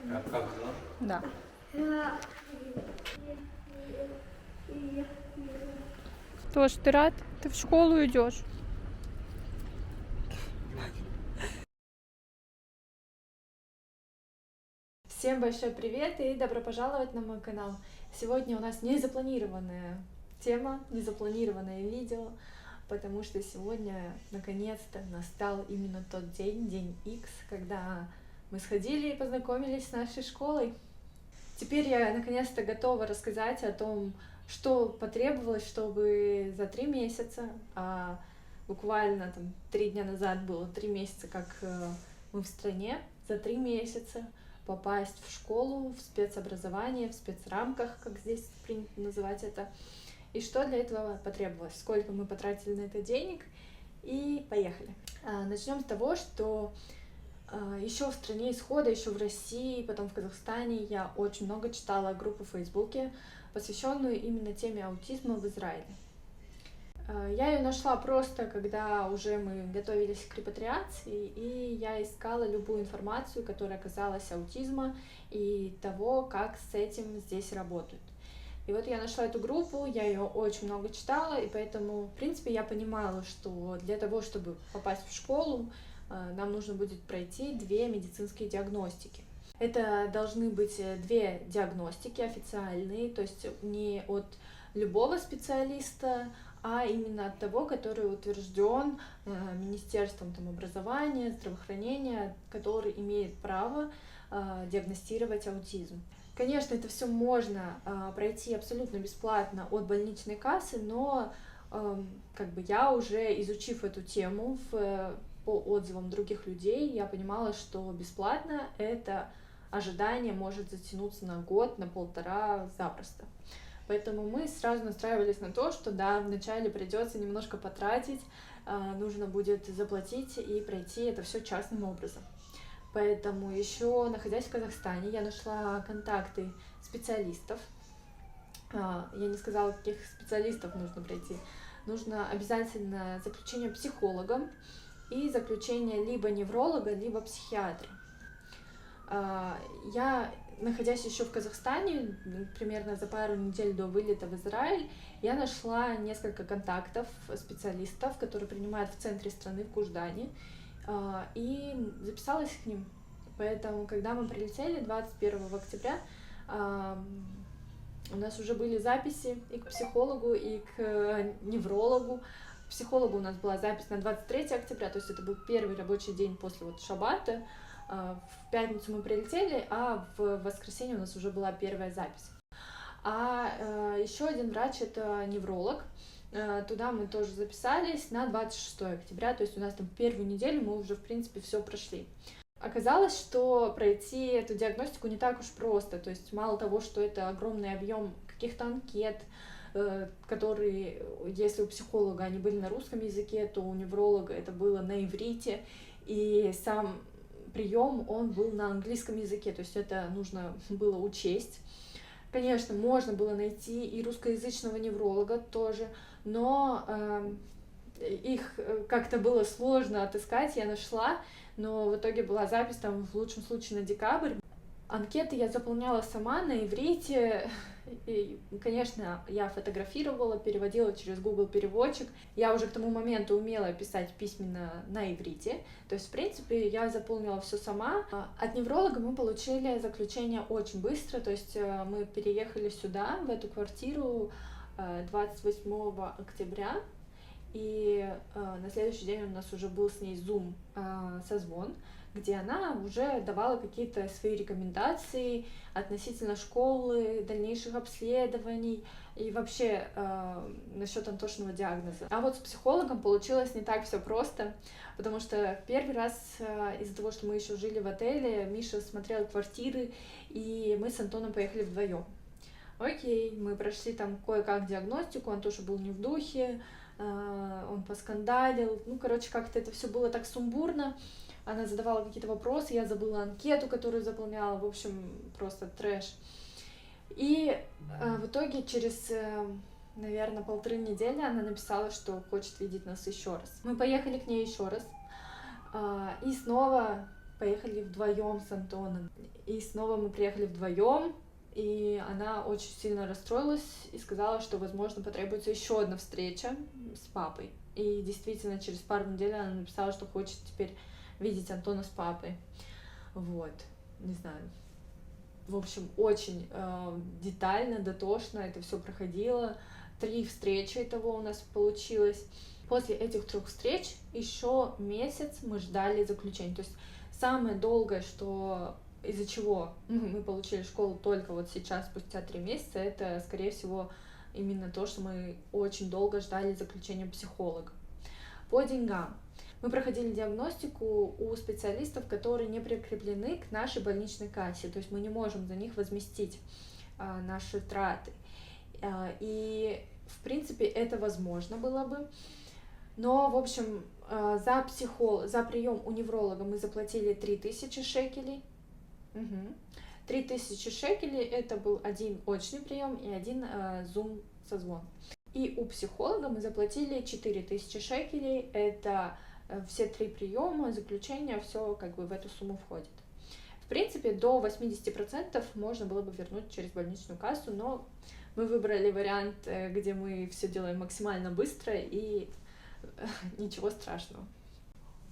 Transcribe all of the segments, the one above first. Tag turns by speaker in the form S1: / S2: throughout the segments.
S1: Как дела?
S2: Да. Тош, ты рад? Ты в школу идешь? Всем большой привет и добро пожаловать на мой канал. Сегодня у нас незапланированная тема, незапланированное видео, потому что сегодня наконец-то настал именно тот день, день X, когда мы сходили и познакомились с нашей школой. Теперь я наконец-то готова рассказать о том, что потребовалось, чтобы за 3 месяца, буквально там 3 дня назад было 3 месяца, как мы в стране, за 3 месяца попасть в школу, в спецобразование, в спецрамках, как здесь принято называть это, и что для этого потребовалось, сколько мы потратили на это денег, и поехали. Начнем с того, что еще в стране исхода, еще в России, потом в Казахстане я очень много читала группу в Фейсбуке, посвященную именно теме аутизма в Израиле. Я ее нашла просто, когда уже мы готовились к репатриации, и я искала любую информацию, которая касалась аутизма и того, как с этим здесь работают. И вот я нашла эту группу, я ее очень много читала, и поэтому, в принципе, я понимала, что для того, чтобы попасть в школу, нам нужно будет пройти 2 медицинские диагностики. Это должны быть 2 диагностики официальные, то есть не от любого специалиста, а именно от того, который утвержден Министерством образования, здравоохранения, который имеет право диагностировать аутизм. Конечно, это все можно пройти абсолютно бесплатно от больничной кассы, но я уже изучив эту тему по отзывам других людей, я понимала, что бесплатно это ожидание может затянуться на год, на 1,5 запросто. Поэтому мы сразу настраивались на то, что да, вначале придется немножко потратить, нужно будет заплатить и пройти это все частным образом. Поэтому еще находясь в Казахстане, я нашла контакты специалистов. Я не сказала, каких специалистов нужно пройти. Нужно обязательно заключение психолога и заключение либо невролога, либо психиатра. Я, находясь еще в Казахстане, примерно за пару недель до вылета в Израиль, я нашла несколько контактов специалистов, которые принимают в центре страны, в Гуждане, и записалась к ним. Поэтому, когда мы прилетели 21 октября, у нас уже были записи и к психологу, и к неврологу. К психологу у нас была запись на 23 октября, то есть это был первый рабочий день после шаббата. В пятницу мы прилетели, а в воскресенье у нас уже была первая запись. Еще один врач — это невролог. Туда мы тоже записались на 26 октября, то есть у нас там первую неделю мы уже, в принципе, все прошли. Оказалось, что пройти эту диагностику не так уж просто, то есть мало того, что это огромный объем каких-то анкет, которые, если у психолога они были на русском языке, то у невролога это было на иврите, и сам прием он был на английском языке, то есть это нужно было учесть. Конечно, можно было найти и русскоязычного невролога тоже, но их как-то было сложно отыскать, я нашла, но в итоге была запись там в лучшем случае на декабрь. Анкеты я заполняла сама на иврите, и, конечно, я фотографировала, переводила через Google переводчик. Я уже к тому моменту умела писать письменно на иврите, то есть, в принципе, я заполнила все сама. От невролога мы получили заключение очень быстро, то есть мы переехали сюда, в эту квартиру 28 октября, и на следующий день у нас уже был с ней Zoom созвон, где она уже давала какие-то свои рекомендации относительно школы, дальнейших обследований и вообще насчет антошного диагноза. А вот с психологом получилось не так все просто, потому что первый раз из-за того, что мы еще жили в отеле, Миша смотрел квартиры, и мы с Антоном поехали вдвоем. Окей, мы прошли там кое-как диагностику, Антоша был не в духе, он поскандалил, как-то это все было так сумбурно. Она задавала какие-то вопросы, я забыла анкету, которую заполняла, в общем, просто трэш. И в итоге через, наверное, 1,5 недели она написала, что хочет видеть нас еще раз. Мы поехали к ней еще раз, и снова поехали вдвоем с Антоном. И снова мы приехали вдвоем, и она очень сильно расстроилась и сказала, что, возможно, потребуется еще одна встреча с папой. И действительно, через пару недель она написала, что хочет теперь видеть Антона с папой. Вот, не знаю. В общем, очень детально, дотошно это все проходило. 3 встречи того у нас получилось. После этих 3 встреч еще месяц мы ждали заключения. То есть самое долгое, что из-за чего мы получили школу только вот сейчас, спустя 3 месяца, это, скорее всего, именно то, что мы очень долго ждали заключения психолога. По деньгам. Мы проходили диагностику у специалистов, которые не прикреплены к нашей больничной кассе, то есть мы не можем за них возместить наши траты. И, в принципе, это возможно было бы. Но, в общем, за прием у невролога мы заплатили 3000 шекелей. 3000 шекелей это был один очный прием и один Zoom-созвон. И у психолога мы заплатили 4000 шекелей, это все 3 приема, заключения, все как бы в эту сумму входит. В принципе, до 80% можно было бы вернуть через больничную кассу, но мы выбрали вариант, где мы все делаем максимально быстро и ничего страшного.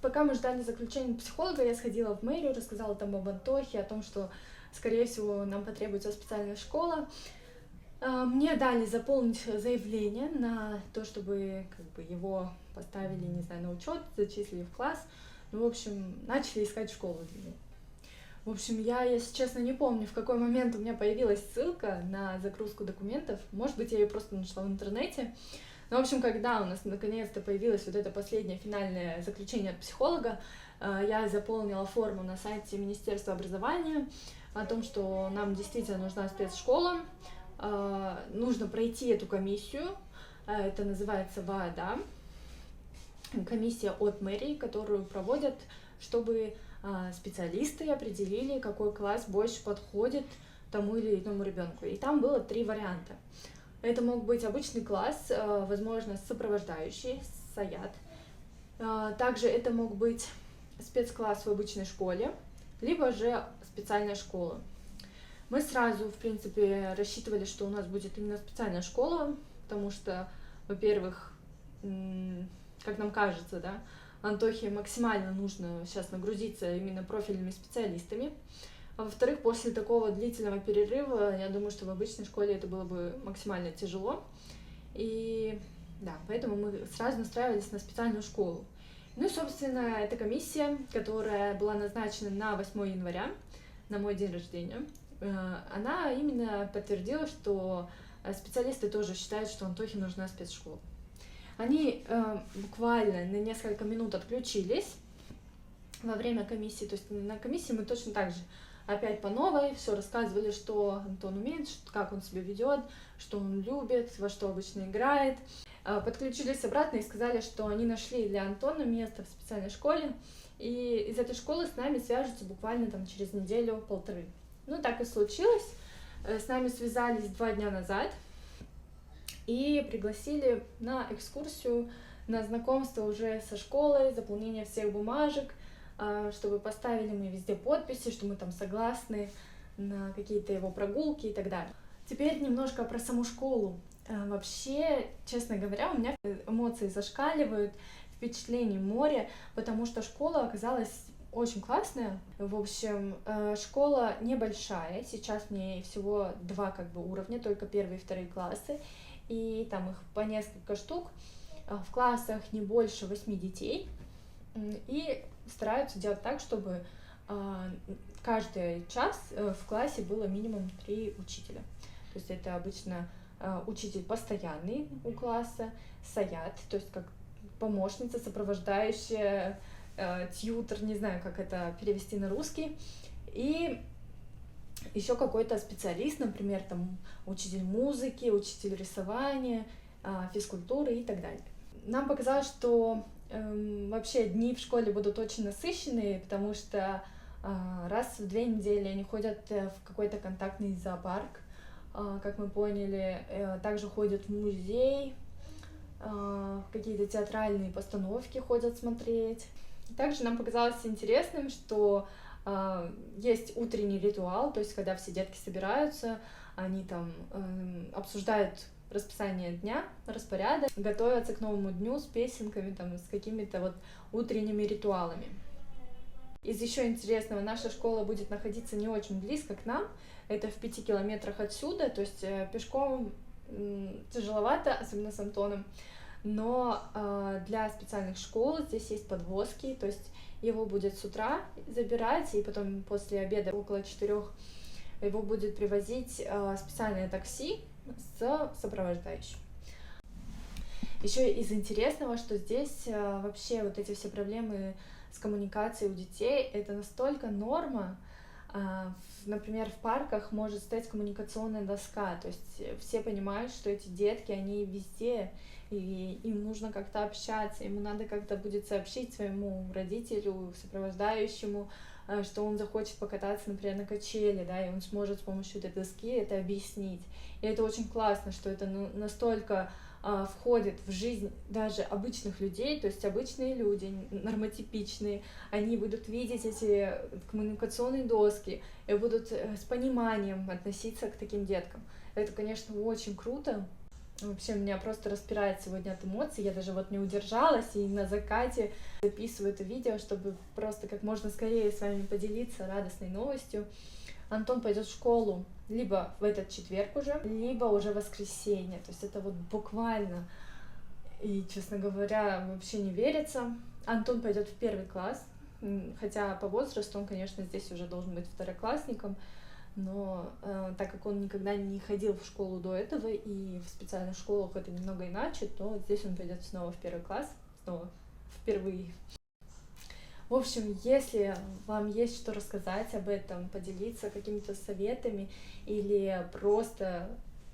S2: Пока мы ждали заключения психолога, я сходила в мэрию, рассказала там об Антохе, о том, что, скорее всего, нам потребуется специальная школа. Мне дали заполнить заявление на то, чтобы как бы его поставили, не знаю, на учет, зачислили в класс. Ну, в общем, начали искать школу для него. В общем, я, если честно, не помню, в какой момент у меня появилась ссылка на загрузку документов. Может быть, я ее просто нашла в интернете. Но, в общем, когда у нас наконец-то появилось вот это последнее финальное заключение от психолога, я заполнила форму на сайте Министерства образования о том, что нам действительно нужна спецшкола, нужно пройти эту комиссию, это называется ВАДА, комиссия от мэрии, которую проводят, чтобы специалисты определили, какой класс больше подходит тому или иному ребенку. И там было 3 варианта. Это мог быть обычный класс, возможно, сопровождающий, саят. Также это мог быть спецкласс в обычной школе, либо же специальная школа. Мы сразу, в принципе, рассчитывали, что у нас будет именно специальная школа, потому что, во-первых, как нам кажется, да, Антохе максимально нужно сейчас нагрузиться именно профильными специалистами. А во-вторых, после такого длительного перерыва, я думаю, что в обычной школе это было бы максимально тяжело. И да, поэтому мы сразу настраивались на специальную школу. Ну и, собственно, эта комиссия, которая была назначена на 8 января, на мой день рождения, она именно подтвердила, что специалисты тоже считают, что Антохе нужна спецшкола. Они буквально на несколько минут отключились во время комиссии, то есть на комиссии мы точно так же опять по новой все рассказывали, что Антон умеет, как он себя ведет, что он любит, во что обычно играет. Подключились обратно и сказали, что они нашли для Антона место в специальной школе, и из этой школы с нами свяжутся буквально там через неделю-полторы. Ну, так и случилось. С нами связались 2 дня назад и пригласили на экскурсию, на знакомство уже со школой, заполнение всех бумажек, чтобы поставили мы везде подписи, что мы там согласны на какие-то его прогулки и так далее. Теперь немножко про саму школу. Вообще, честно говоря, у меня эмоции зашкаливают, впечатление море, потому что школа оказалась очень классная. В общем, школа небольшая, сейчас в ней всего 2 как бы уровня, только 1 и 2 классы, и там их по несколько штук. В классах не больше 8 детей, и стараются делать так, чтобы каждый час в классе было минимум 3 учителя. То есть это обычно учитель постоянный у класса, саят, то есть как помощница, сопровождающая, тьютер, не знаю, как это перевести на русский, и еще какой-то специалист, например, там учитель музыки, учитель рисования, физкультуры и так далее. Нам показалось, что вообще дни в школе будут очень насыщенные, потому что раз в 2 недели они ходят в какой-то контактный зоопарк, как мы поняли, также ходят в музей, какие-то театральные постановки ходят смотреть. Также нам показалось интересным, что есть утренний ритуал, то есть когда все детки собираются, они там обсуждают расписание дня, распорядок, готовятся к новому дню с песенками, там, с какими-то вот утренними ритуалами. Из еще интересного, наша школа будет находиться не очень близко к нам, это в 5 километрах отсюда, то есть пешком тяжеловато, особенно с Антоном, но для специальных школ здесь есть подвозки, то есть его будет с утра забирать, и потом после обеда около 4 его будет привозить специальное такси с сопровождающим. Еще из интересного, что здесь вообще вот эти все проблемы с коммуникацией у детей, это настолько норма. Например, в парках может стоять коммуникационная доска, то есть все понимают, что эти детки, они везде, и им нужно как-то общаться, ему надо как-то будет сообщить своему родителю, сопровождающему, что он захочет покататься, например, на качели, да, и он сможет с помощью этой доски это объяснить. И это очень классно, что это настолько входит в жизнь даже обычных людей, то есть обычные люди, нормотипичные, они будут видеть эти коммуникационные доски и будут с пониманием относиться к таким деткам. Это, конечно, очень круто. Вообще меня просто распирает сегодня от эмоций, я даже вот не удержалась и на закате записываю это видео, чтобы просто как можно скорее с вами поделиться радостной новостью. Антон пойдет в школу либо в этот четверг уже, либо уже в воскресенье, то есть это вот буквально, и, честно говоря, вообще не верится. Антон пойдет в 1 класс, хотя по возрасту он, конечно, здесь уже должен быть второклассником, но так как он никогда не ходил в школу до этого, и в специальных школах это немного иначе, то здесь он пойдет снова в 1 класс, снова впервые. В общем, если вам есть что рассказать об этом, поделиться какими-то советами или просто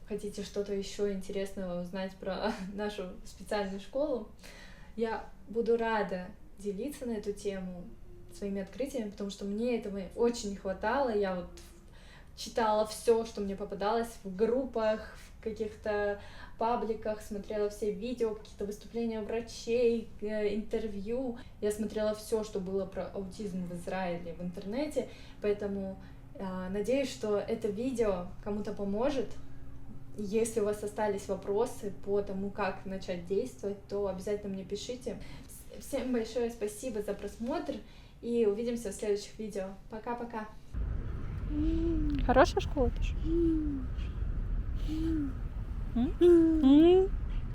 S2: хотите что-то еще интересного узнать про нашу специальную школу, я буду рада делиться на эту тему своими открытиями, потому что мне этого очень не хватало. Я вот читала все, что мне попадалось в группах, в каких-то пабликах, смотрела все видео, какие-то выступления врачей, интервью. Я смотрела все, что было про аутизм в Израиле в интернете, поэтому надеюсь, что это видео кому-то поможет. Если у вас остались вопросы по тому, как начать действовать, то обязательно мне пишите. Всем большое спасибо за просмотр и увидимся в следующих видео. Пока-пока!
S1: Хорошая школа тоже.